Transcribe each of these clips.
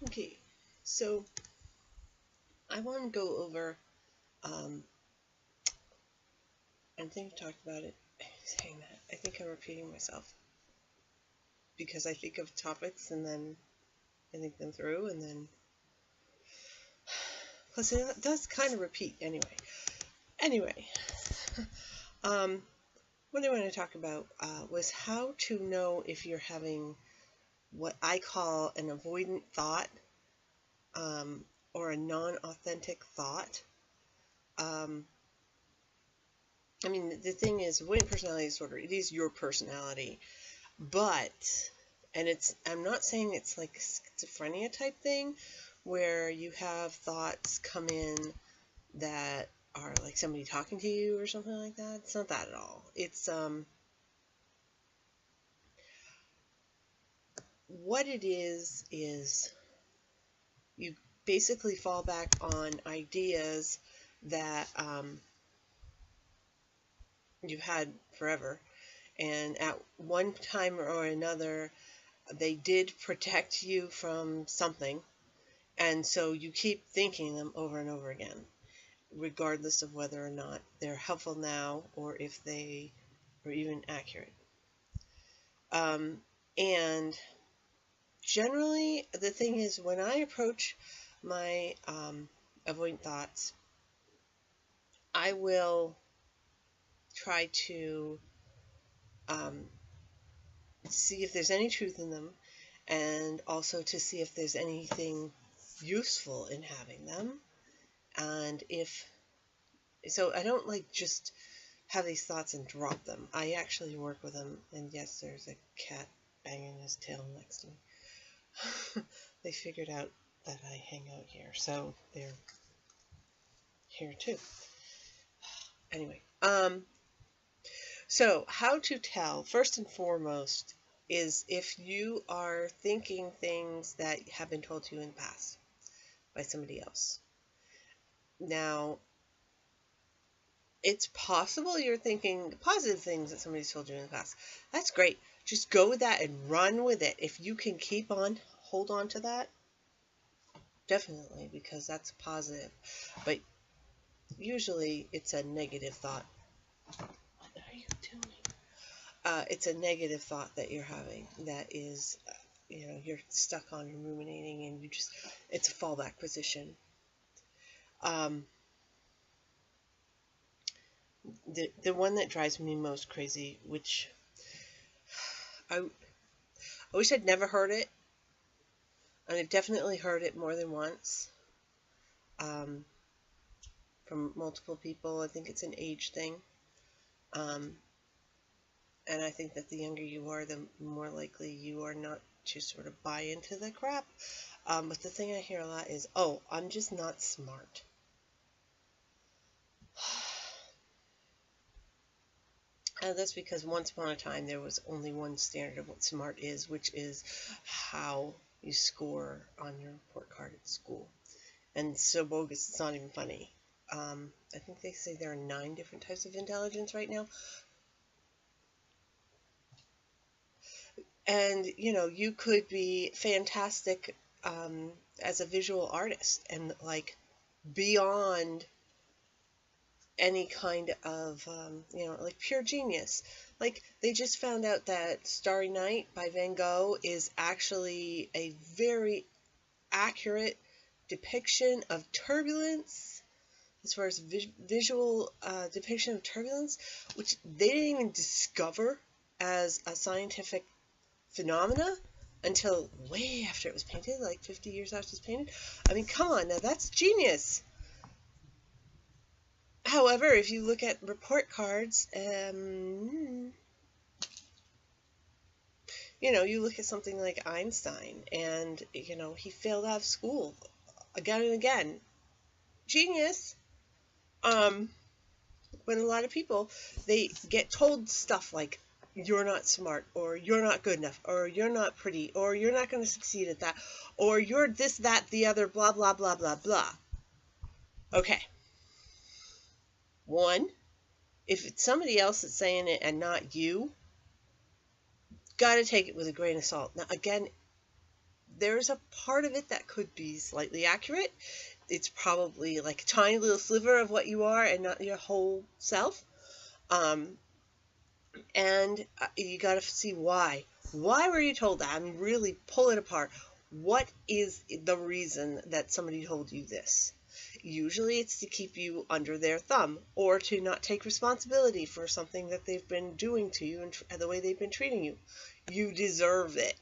Okay, so I want to go over, I think I talked about it, saying that. I think I'm repeating myself because I think of topics and then I think them through, and then, plus it does kind of repeat anyway. Anyway, what I want to talk about was how to know if you're having what I call an avoidant thought, or a non-authentic thought. I mean, the thing is, avoidant personality disorder, it is your personality, but, and I'm not saying it's like a schizophrenia type thing, where you have thoughts come in that are like somebody talking to you or something like that. It's not that at all. It's, what it is you basically fall back on ideas that you've had forever, and at one time or another they did protect you from something, and so you keep thinking them over and over again, regardless of whether or not they're helpful now or if they are even accurate. And generally, the thing is, when I approach my avoidant thoughts, I will try to see if there's any truth in them, and also to see if there's anything useful in having them. And if so, I don't like just have these thoughts and drop them. I actually work with them. And yes, there's a cat banging his tail next to me. They figured out that I hang out here, so they're here too. Anyway, so how to tell, first and foremost, is if you are thinking things that have been told to you in the past by somebody else. Now, it's possible you're thinking positive things that somebody's told you in the past. That's great. Just go with that and run with it. If you can hold on to that, definitely, because that's positive. But usually it's a negative thought. What are you doing? It's a negative thought that you're having that is, you're stuck on and ruminating, and it's a fallback position. The one that drives me most crazy, which I wish I'd never heard it, and I've definitely heard it more than once, from multiple people. I think it's an age thing, and I think that the younger you are, the more likely you are not to sort of buy into the crap. But the thing I hear a lot is, oh, I'm just not smart. And that's because once upon a time there was only one standard of what smart is, which is how you score on your report card at school. And so bogus, it's not even funny. I think they say there are 9 different types of intelligence right now. And, you could be fantastic as a visual artist and, like, beyond any kind of, like pure genius. Like, they just found out that Starry Night by Van Gogh is actually a very accurate depiction of turbulence, as far as visual depiction of turbulence, which they didn't even discover as a scientific phenomena until way after it was painted, like 50 years after it was painted. I mean, come on, now that's genius. However, if you look at report cards, you look at something like Einstein, and, he failed out of school again and again. Genius. When a lot of people, they get told stuff like, you're not smart, or you're not good enough, or you're not pretty, or you're not going to succeed at that, or you're this, that, the other, blah, blah, blah, blah, blah. Okay. One, if it's somebody else that's saying it and not you, got to take it with a grain of salt. Now, again, there's a part of it that could be slightly accurate. It's probably like a tiny little sliver of what you are and not your whole self. And you got to see why. Why were you told that? I mean, really pull it apart. What is the reason that somebody told you this? Usually it's to keep you under their thumb, or to not take responsibility for something that they've been doing to you and the way they've been treating you. You deserve it.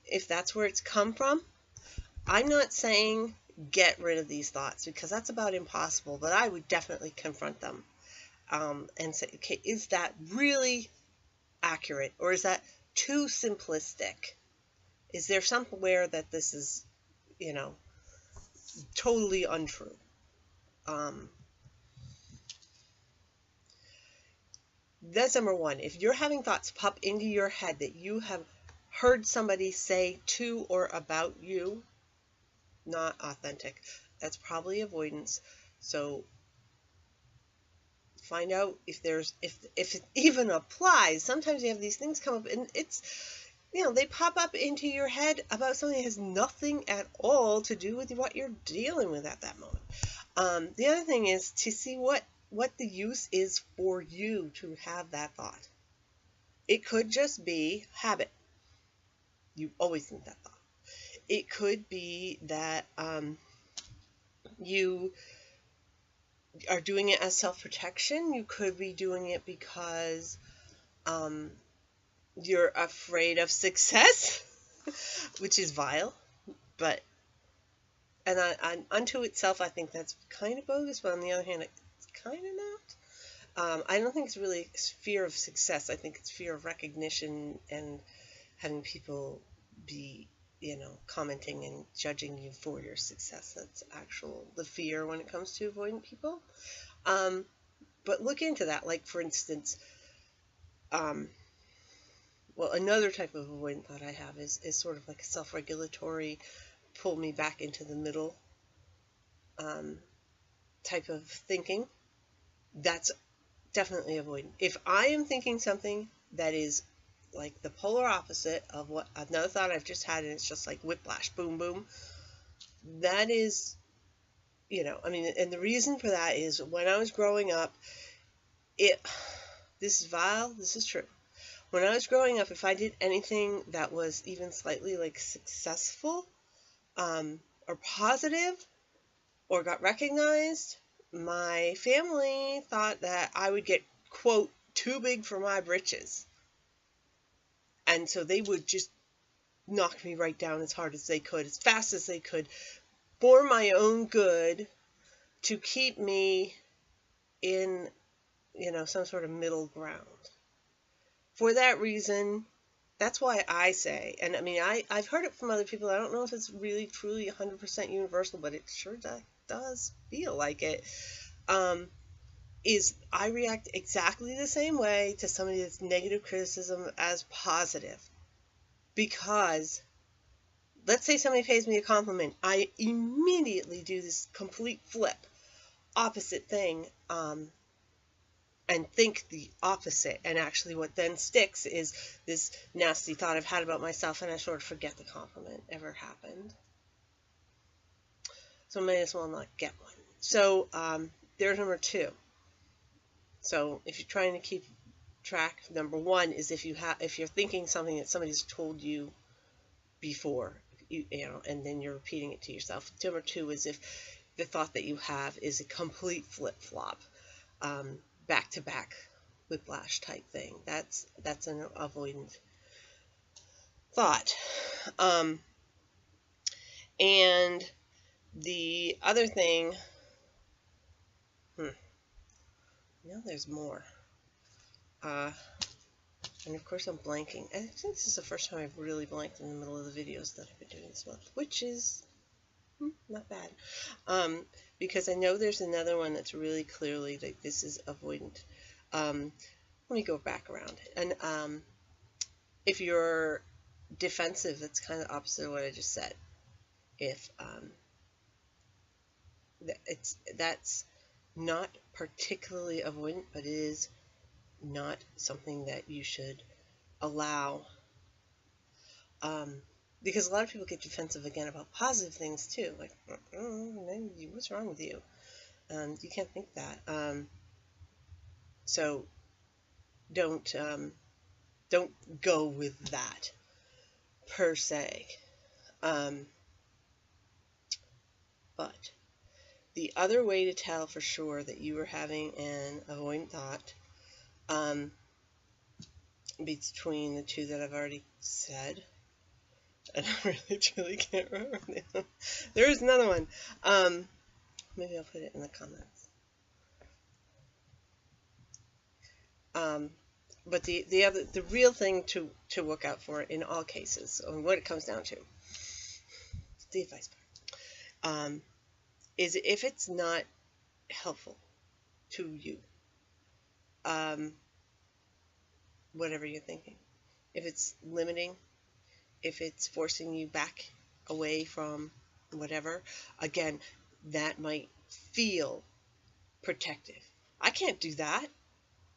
If that's where it's come from, I'm not saying get rid of these thoughts, because that's about impossible, but I would definitely confront them and say, okay, is that really accurate, or is that too simplistic? Is there somewhere that this is, you know, totally untrue? That's number one. If you're having thoughts pop into your head that you have heard somebody say to or about you, not authentic, that's probably avoidance. So find out if it even applies. Sometimes you have these things come up and it's, you know, they pop up into your head about something that has nothing at all to do with what you're dealing with at that moment. The other thing is to see what the use is for you to have that thought. It could just be habit. You always think that thought. It could be that you are doing it as self-protection. You could be doing it because you're afraid of success, which is vile. But, and unto itself, I think that's kind of bogus, but on the other hand, it's kind of not. I don't think it's really fear of success. I think it's fear of recognition and having people be, you know, commenting and judging you for your success. That's the fear when it comes to avoidant people. But look into that. Like, for instance, well, another type of avoidant thought I have is sort of like a self-regulatory, pull me back into the middle type of thinking. That's definitely avoidant. If I am thinking something that is like the polar opposite of what another thought I've just had, and it's just like whiplash, boom, boom, that is, you know, I mean, and the reason for that is when I was growing up, this is vile, this is true. When I was growing up, if I did anything that was even slightly like successful or positive or got recognized, my family thought that I would get, quote, too big for my britches. And so they would just knock me right down as hard as they could, as fast as they could, for my own good, to keep me in, you know, some sort of middle ground. For that reason, that's why I say, and I mean, I've heard it from other people. I don't know if it's really, truly 100% universal, but it sure does feel like it. Is I react exactly the same way to somebody that's negative criticism as positive. Because, let's say somebody pays me a compliment, I immediately do this complete flip, opposite thing, and think the opposite. And actually what then sticks is this nasty thought I've had about myself, and I sort of forget the compliment ever happened. So I may as well not get one. So there's number two. So if you're trying to keep track, number one is if you're thinking something that somebody's told you before, you know, and then you're repeating it to yourself. Number two is if the thought that you have is a complete flip-flop, back-to-back whiplash type thing. That's an avoidant thought. And the other thing, now there's more. And of course I'm blanking. I think this is the first time I've really blanked in the middle of the videos that I've been doing this month, which is not bad. Because I know there's another one that's really clearly like this is avoidant. Let me go back around. And if you're defensive, that's kind of opposite of what I just said. If that's not particularly avoidant, but it is not something that you should allow, because a lot of people get defensive again about positive things too, like, what's wrong with you? You can't think that. So don't go with that per se. But the other way to tell for sure that you are having an avoidant thought, between the two that I've already said, and I really truly can't remember them. There is another one. Maybe I'll put it in the comments. But the real thing to look out for in all cases, and what it comes down to, the advice part, is if it's not helpful to you, whatever you're thinking, if it's limiting, if it's forcing you back away from whatever, again, that might feel protective. I can't do that.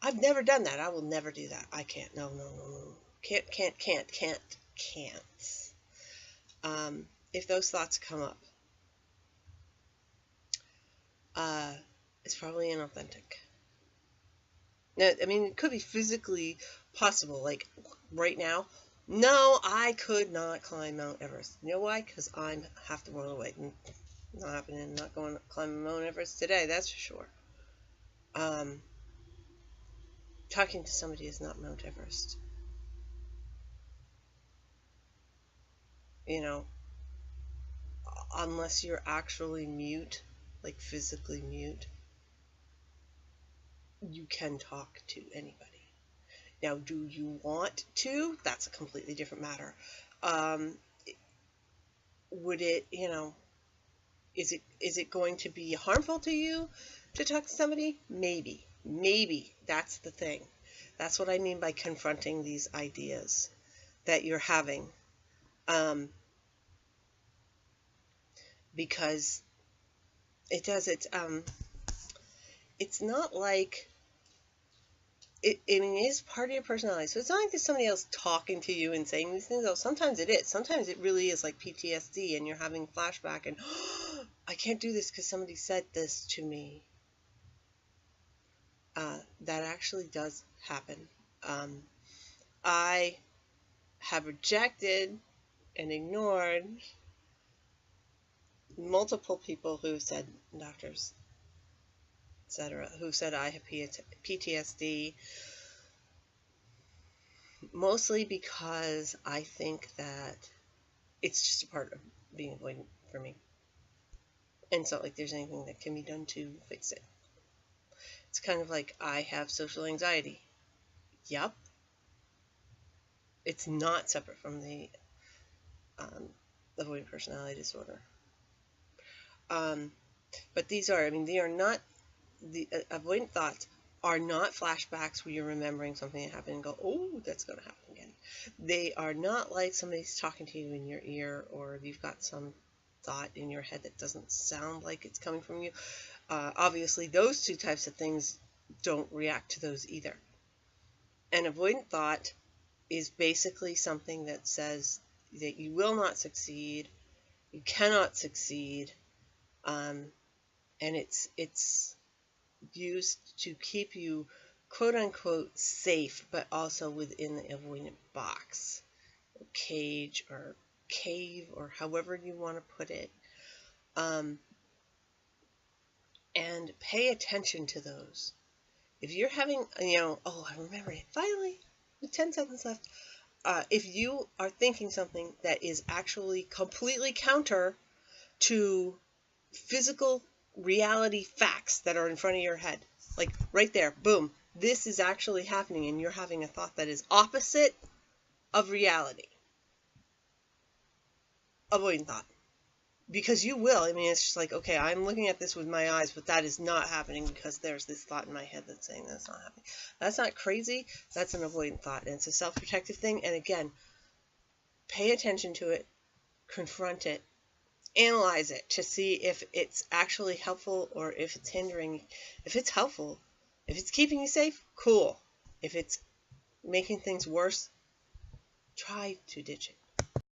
I've never done that. I will never do that. I can't. No. Can't. If those thoughts come up, it's probably inauthentic. Now, I mean, it could be physically possible. Like right now, no, I could not climb Mount Everest. You know why? Because I have to run away. Not happening. Not going to climb Mount Everest today. That's for sure. Talking to somebody is not Mount Everest. You know, unless you're actually mute, like physically mute, you can talk to anybody. Now, do you want to? That's a completely different matter. Would it, is it going to be harmful to you to talk to somebody? Maybe. That's the thing. That's what I mean by confronting these ideas that you're having. Because it's not like, it is part of your personality. So it's not like there's somebody else talking to you and saying these things. Though sometimes it is. Sometimes it really is like PTSD and you're having flashback and, I can't do this because somebody said this to me. That actually does happen. I have rejected and ignored multiple people who said, doctors, etc., who said I have PTSD, mostly because I think that it's just a part of being avoidant for me. And it's not like there's anything that can be done to fix it. It's kind of like I have social anxiety. Yep. It's not separate from the avoidant personality disorder. But these are, they are not, the avoidant thoughts are not flashbacks where you're remembering something that happened and go, oh, that's going to happen again. They are not like somebody's talking to you in your ear, or you've got some thought in your head that doesn't sound like it's coming from you. Obviously, those two types of things don't react to those either. An avoidant thought is basically something that says that you will not succeed, you cannot succeed, and it's used to keep you quote-unquote safe, but also within the avoidant box, or cage, or cave, or however you want to put it. And pay attention to those. If you're having, oh, I remember it, finally, with 10 seconds left. If you are thinking something that is actually completely counter to physical reality facts that are in front of your head, like right there, boom, this is actually happening, and you're having a thought that is opposite of reality, avoidant thought. Because you will. It's just like, okay, I'm looking at this with my eyes, but that is not happening because there's this thought in my head that's saying that's not happening. That's not crazy. That's an avoidant thought. And it's a self-protective thing. And again, pay attention to it, confront it, analyze it to see if it's actually helpful or if it's hindering. If it's helpful, if it's keeping you safe, cool. If it's making things worse, try to ditch it.